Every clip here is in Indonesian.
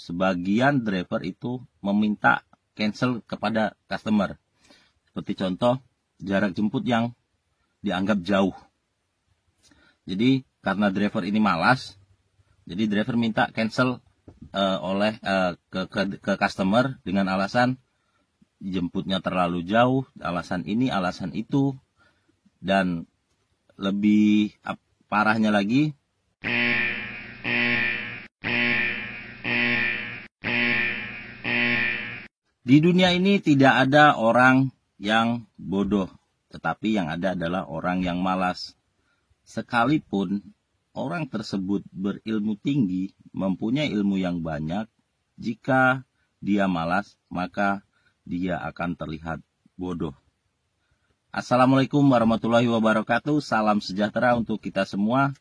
sebagian driver itu meminta cancel kepada customer. Seperti contoh, jarak jemput yang dianggap jauh. Jadi karena driver ini malas, jadi driver minta cancel ke customer dengan alasan jemputnya terlalu jauh, alasan ini, alasan itu, dan lebih parahnya lagi, di dunia ini tidak ada orang yang bodoh, tetapi yang ada adalah orang yang malas. Sekalipun orang tersebut berilmu tinggi, mempunyai ilmu yang banyak, jika dia malas, maka dia akan terlihat bodoh. Assalamualaikum warahmatullahi wabarakatuh. Salam sejahtera untuk kita semua.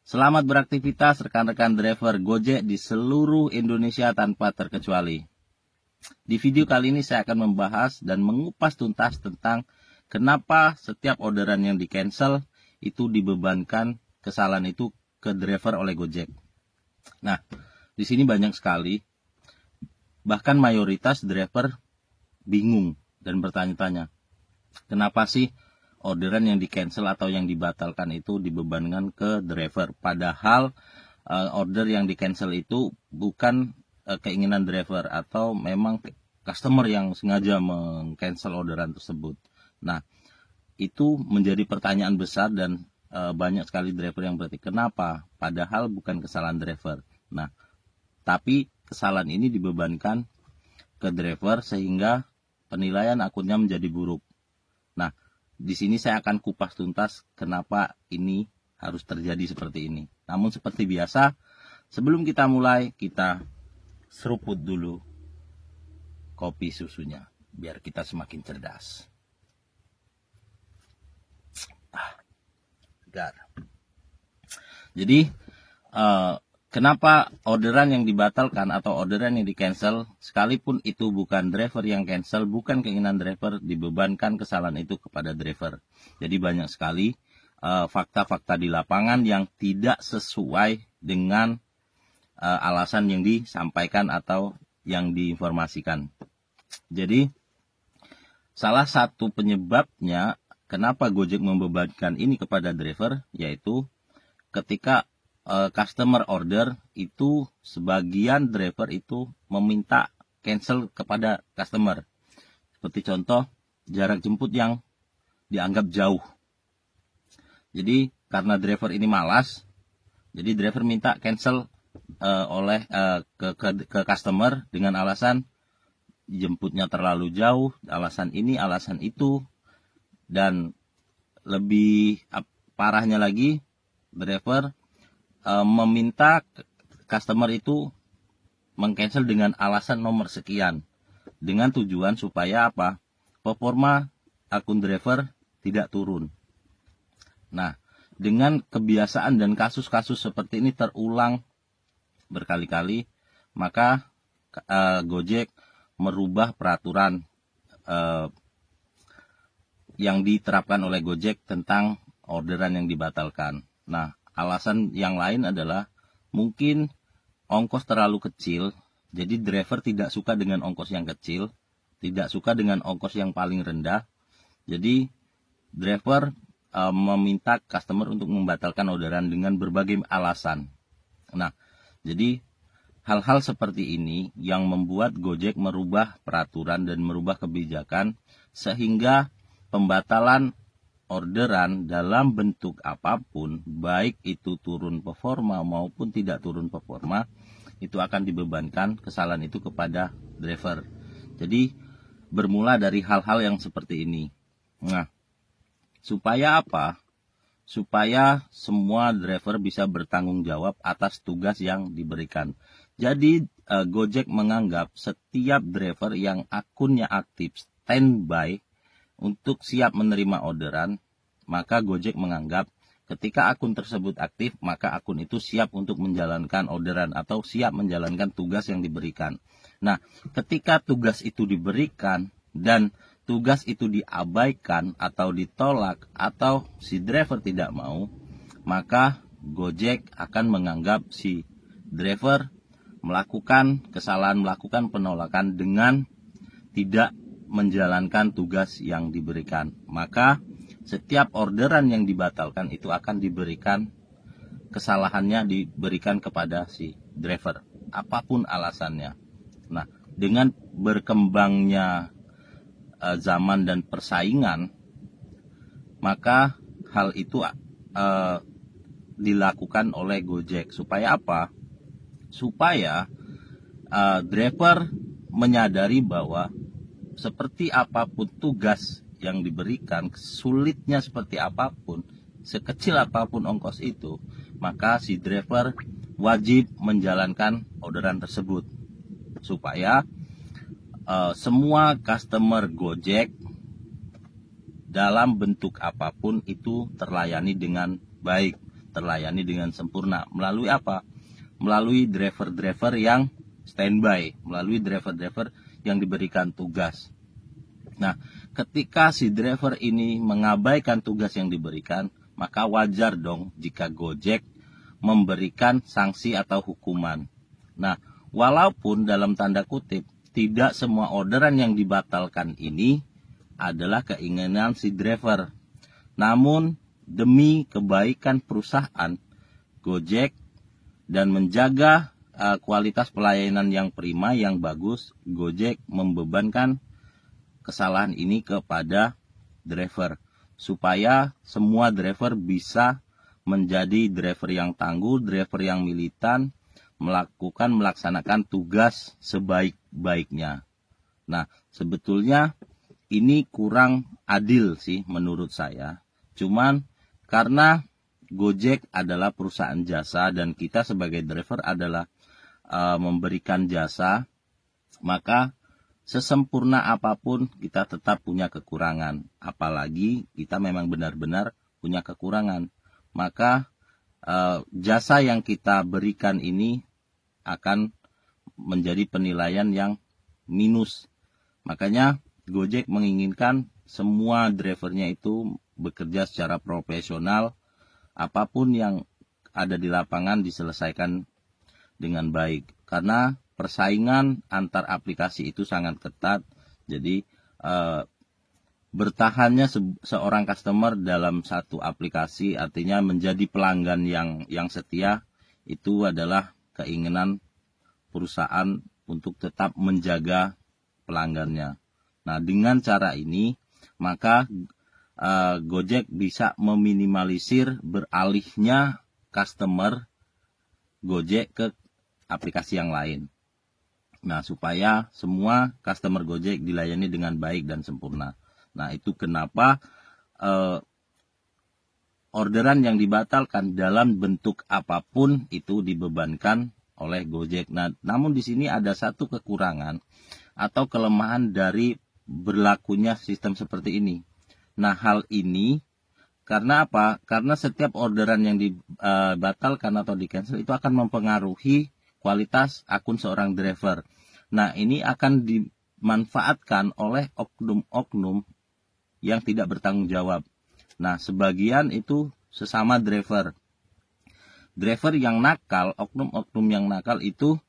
Selamat beraktivitas rekan-rekan driver Gojek di seluruh Indonesia tanpa terkecuali. Di video kali ini saya akan membahas dan mengupas tuntas tentang kenapa setiap orderan yang di-cancel itu dibebankan kesalahan itu ke driver oleh Gojek. Nah, di sini banyak sekali, bahkan mayoritas driver bingung dan bertanya-tanya, kenapa sih orderan yang di-cancel atau yang dibatalkan itu dibebankan ke driver? Padahal order yang di-cancel itu bukan keinginan driver atau memang customer yang sengaja meng-cancel orderan tersebut. Nah, itu menjadi pertanyaan besar dan banyak sekali driver yang berarti kenapa? Padahal bukan kesalahan driver. Nah, tapi kesalahan ini dibebankan ke driver sehingga penilaian akunnya menjadi buruk. Nah, di sini saya akan kupas tuntas kenapa ini harus terjadi seperti ini. Namun seperti biasa, sebelum kita mulai, kita seruput dulu kopi susunya biar kita semakin cerdas. Segar. Jadi kenapa orderan yang dibatalkan atau orderan yang di-cancel, sekalipun itu bukan driver yang cancel, bukan keinginan driver, dibebankan kesalahan itu kepada driver. Jadi banyak sekali fakta-fakta di lapangan yang tidak sesuai dengan alasan yang disampaikan atau yang diinformasikan. Jadi salah satu penyebabnya kenapa Gojek membebankan ini kepada driver, yaitu ketika customer order itu sebagian driver itu meminta cancel kepada customer. Seperti contoh, jarak jemput yang dianggap jauh. Jadi karena driver ini malas, jadi driver minta cancel ke customer dengan alasan jemputnya terlalu jauh, alasan ini, alasan itu, dan lebih parahnya lagi, driver meminta customer itu meng-cancel dengan alasan nomor sekian, dengan tujuan supaya apa? Performa akun driver tidak turun. Nah, dengan kebiasaan dan kasus-kasus seperti ini terulang berkali-kali, maka Gojek merubah peraturan yang diterapkan oleh Gojek tentang orderan yang dibatalkan. Nah, alasan yang lain adalah mungkin ongkos terlalu kecil, jadi driver tidak suka dengan ongkos yang kecil, tidak suka dengan ongkos yang paling rendah, jadi driver meminta customer untuk membatalkan orderan dengan berbagai alasan. Nah, jadi hal-hal seperti ini yang membuat Gojek merubah peraturan dan merubah kebijakan sehingga pembatalan orderan dalam bentuk apapun, baik itu turun performa maupun tidak turun performa, itu akan dibebankan kesalahan itu kepada driver. Jadi bermula dari hal-hal yang seperti ini. Nah, supaya apa? Supaya semua driver bisa bertanggung jawab atas tugas yang diberikan. Jadi Gojek menganggap setiap driver yang akunnya aktif standby untuk siap menerima orderan, maka Gojek menganggap ketika akun tersebut aktif, maka akun itu siap untuk menjalankan orderan atau siap menjalankan tugas yang diberikan. Nah, ketika tugas itu diberikan dan tugas itu diabaikan atau ditolak atau si driver tidak mau, maka Gojek akan menganggap si driver melakukan kesalahan, melakukan penolakan dengan tidak menjalankan tugas yang diberikan. Maka setiap orderan yang dibatalkan itu akan diberikan, kesalahannya diberikan kepada si driver, apapun alasannya. Nah, dengan berkembangnya zaman dan persaingan, maka hal itu dilakukan oleh Gojek. Supaya apa? Supaya driver menyadari bahwa seperti apapun tugas yang diberikan, sulitnya seperti apapun, sekecil apapun ongkos itu, maka si driver wajib menjalankan orderan tersebut. Supaya semua customer Gojek dalam bentuk apapun itu terlayani dengan baik, terlayani dengan sempurna. Melalui apa? Melalui driver-driver yang standby, melalui driver-driver yang diberikan tugas. Nah, ketika si driver ini mengabaikan tugas yang diberikan, maka wajar dong jika Gojek memberikan sanksi atau hukuman. Nah, walaupun dalam tanda kutip tidak semua orderan yang dibatalkan ini adalah keinginan si driver. Namun demi kebaikan perusahaan Gojek dan menjaga kualitas pelayanan yang prima, yang bagus, Gojek membebankan kesalahan ini kepada driver, supaya semua driver bisa menjadi driver yang tangguh, driver yang militan, melaksanakan tugas sebaik-baiknya. Nah, sebetulnya ini kurang adil sih menurut saya. Cuman karena Gojek adalah perusahaan jasa dan kita sebagai driver adalah memberikan jasa, maka sesempurna apapun kita tetap punya kekurangan. Apalagi kita memang benar-benar punya kekurangan. Maka jasa yang kita berikan ini akan menjadi penilaian yang minus. Makanya Gojek menginginkan semua drivernya itu bekerja secara profesional. Apapun yang ada di lapangan diselesaikan dengan baik. Karena persaingan antar aplikasi itu sangat ketat. Jadi bertahannya seorang customer dalam satu aplikasi, artinya menjadi pelanggan yang setia, itu adalah keinginan perusahaan untuk tetap menjaga pelanggannya. Nah, dengan cara ini maka Gojek bisa meminimalisir beralihnya customer Gojek ke aplikasi yang lain. Nah, supaya semua customer Gojek dilayani dengan baik dan sempurna. Nah, itu kenapa orderan yang dibatalkan dalam bentuk apapun itu dibebankan oleh Gojek. Nah, namun di sini ada satu kekurangan atau kelemahan dari berlakunya sistem seperti ini. Nah, hal ini karena apa? Karena setiap orderan yang dibatalkan atau di-cancel itu akan mempengaruhi kualitas akun seorang driver. Nah, ini akan dimanfaatkan oleh oknum-oknum yang tidak bertanggung jawab. Nah, sebagian itu sesama driver. Driver yang nakal, oknum-oknum yang nakal itu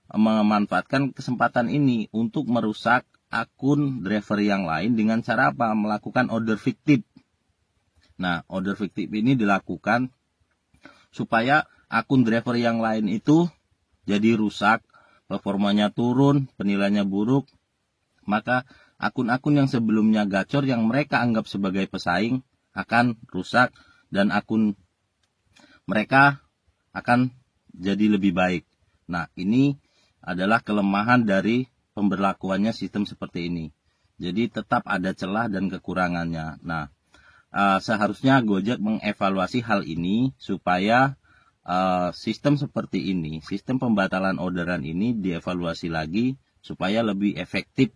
memanfaatkan kesempatan ini untuk merusak akun driver yang lain dengan cara apa? Melakukan order fiktif. Nah, order fiktif ini dilakukan supaya akun driver yang lain itu jadi rusak, performanya turun, penilaiannya buruk. Maka akun-akun yang sebelumnya gacor yang mereka anggap sebagai pesaing akan rusak dan akun mereka akan jadi lebih baik. Nah, ini adalah kelemahan dari pemberlakuannya sistem seperti ini. Jadi tetap ada celah dan kekurangannya. Nah, seharusnya Gojek mengevaluasi hal ini supaya sistem seperti ini, sistem pembatalan orderan ini dievaluasi lagi supaya lebih efektif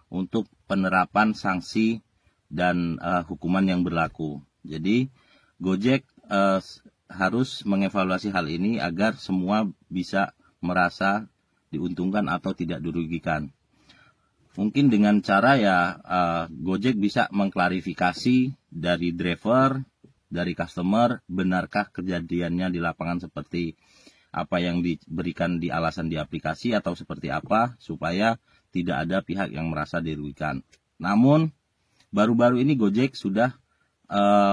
untuk penerapan sanksi dan hukuman yang berlaku. Jadi Gojek harus mengevaluasi hal ini agar semua bisa merasa diuntungkan atau tidak dirugikan. Mungkin dengan cara Gojek bisa mengklarifikasi dari driver, dari customer, benarkah kejadiannya di lapangan seperti apa yang diberikan di alasan di aplikasi atau seperti apa supaya tidak ada pihak yang merasa dirugikan. Namun baru-baru ini Gojek sudah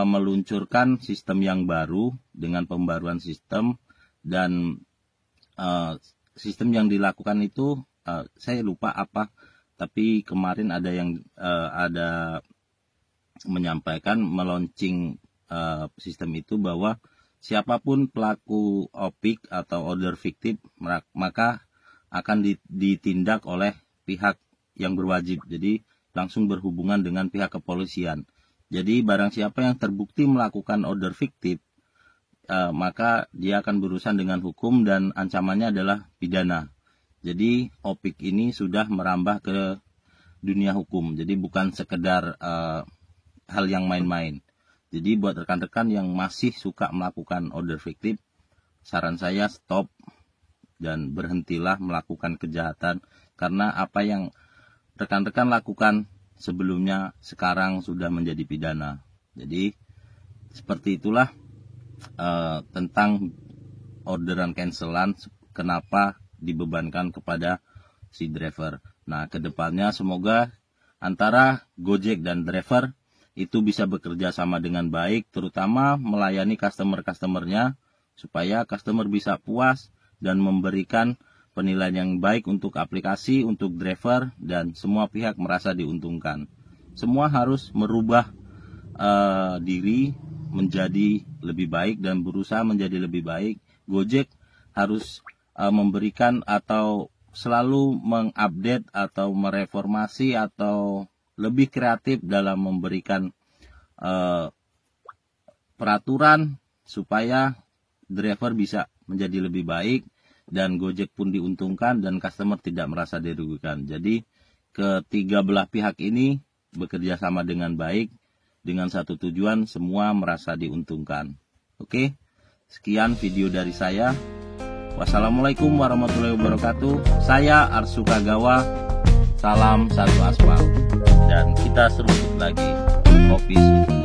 meluncurkan sistem yang baru dengan pembaruan sistem, dan sistem yang dilakukan itu saya lupa apa, tapi kemarin ada yang ada menyampaikan meluncing sistem itu bahwa siapapun pelaku OPIK atau order fiktif maka akan ditindak oleh pihak yang berwajib, jadi langsung berhubungan dengan pihak kepolisian. Jadi barang siapa yang terbukti melakukan order fiktif, maka dia akan berurusan dengan hukum dan ancamannya adalah pidana. Jadi OPIK ini sudah merambah ke dunia hukum. Jadi bukan sekedar hal yang main-main. Jadi buat rekan-rekan yang masih suka melakukan order fiktif, saran saya stop dan berhentilah melakukan kejahatan. Karena apa yang rekan-rekan lakukan sebelumnya sekarang sudah menjadi pidana. Jadi seperti itulah tentang orderan cancelan, kenapa dibebankan kepada si driver. Nah, kedepannya semoga antara Gojek dan driver itu bisa bekerja sama dengan baik, terutama melayani customer-customernya supaya customer bisa puas dan memberikan penilaian yang baik untuk aplikasi, untuk driver, dan semua pihak merasa diuntungkan. Semua harus merubah diri menjadi lebih baik dan berusaha menjadi lebih baik. Gojek harus memberikan atau selalu mengupdate atau mereformasi atau lebih kreatif dalam memberikan peraturan supaya driver bisa menjadi lebih baik, dan Gojek pun diuntungkan dan customer tidak merasa dirugikan. Jadi ketiga belah pihak ini bekerja sama dengan baik dengan satu tujuan, semua merasa diuntungkan. Oke, sekian video dari saya. Wassalamualaikum warahmatullahi wabarakatuh. Saya Arsuka Gawa. Salam satu aspal. Dan kita seruput lagi kopi susu.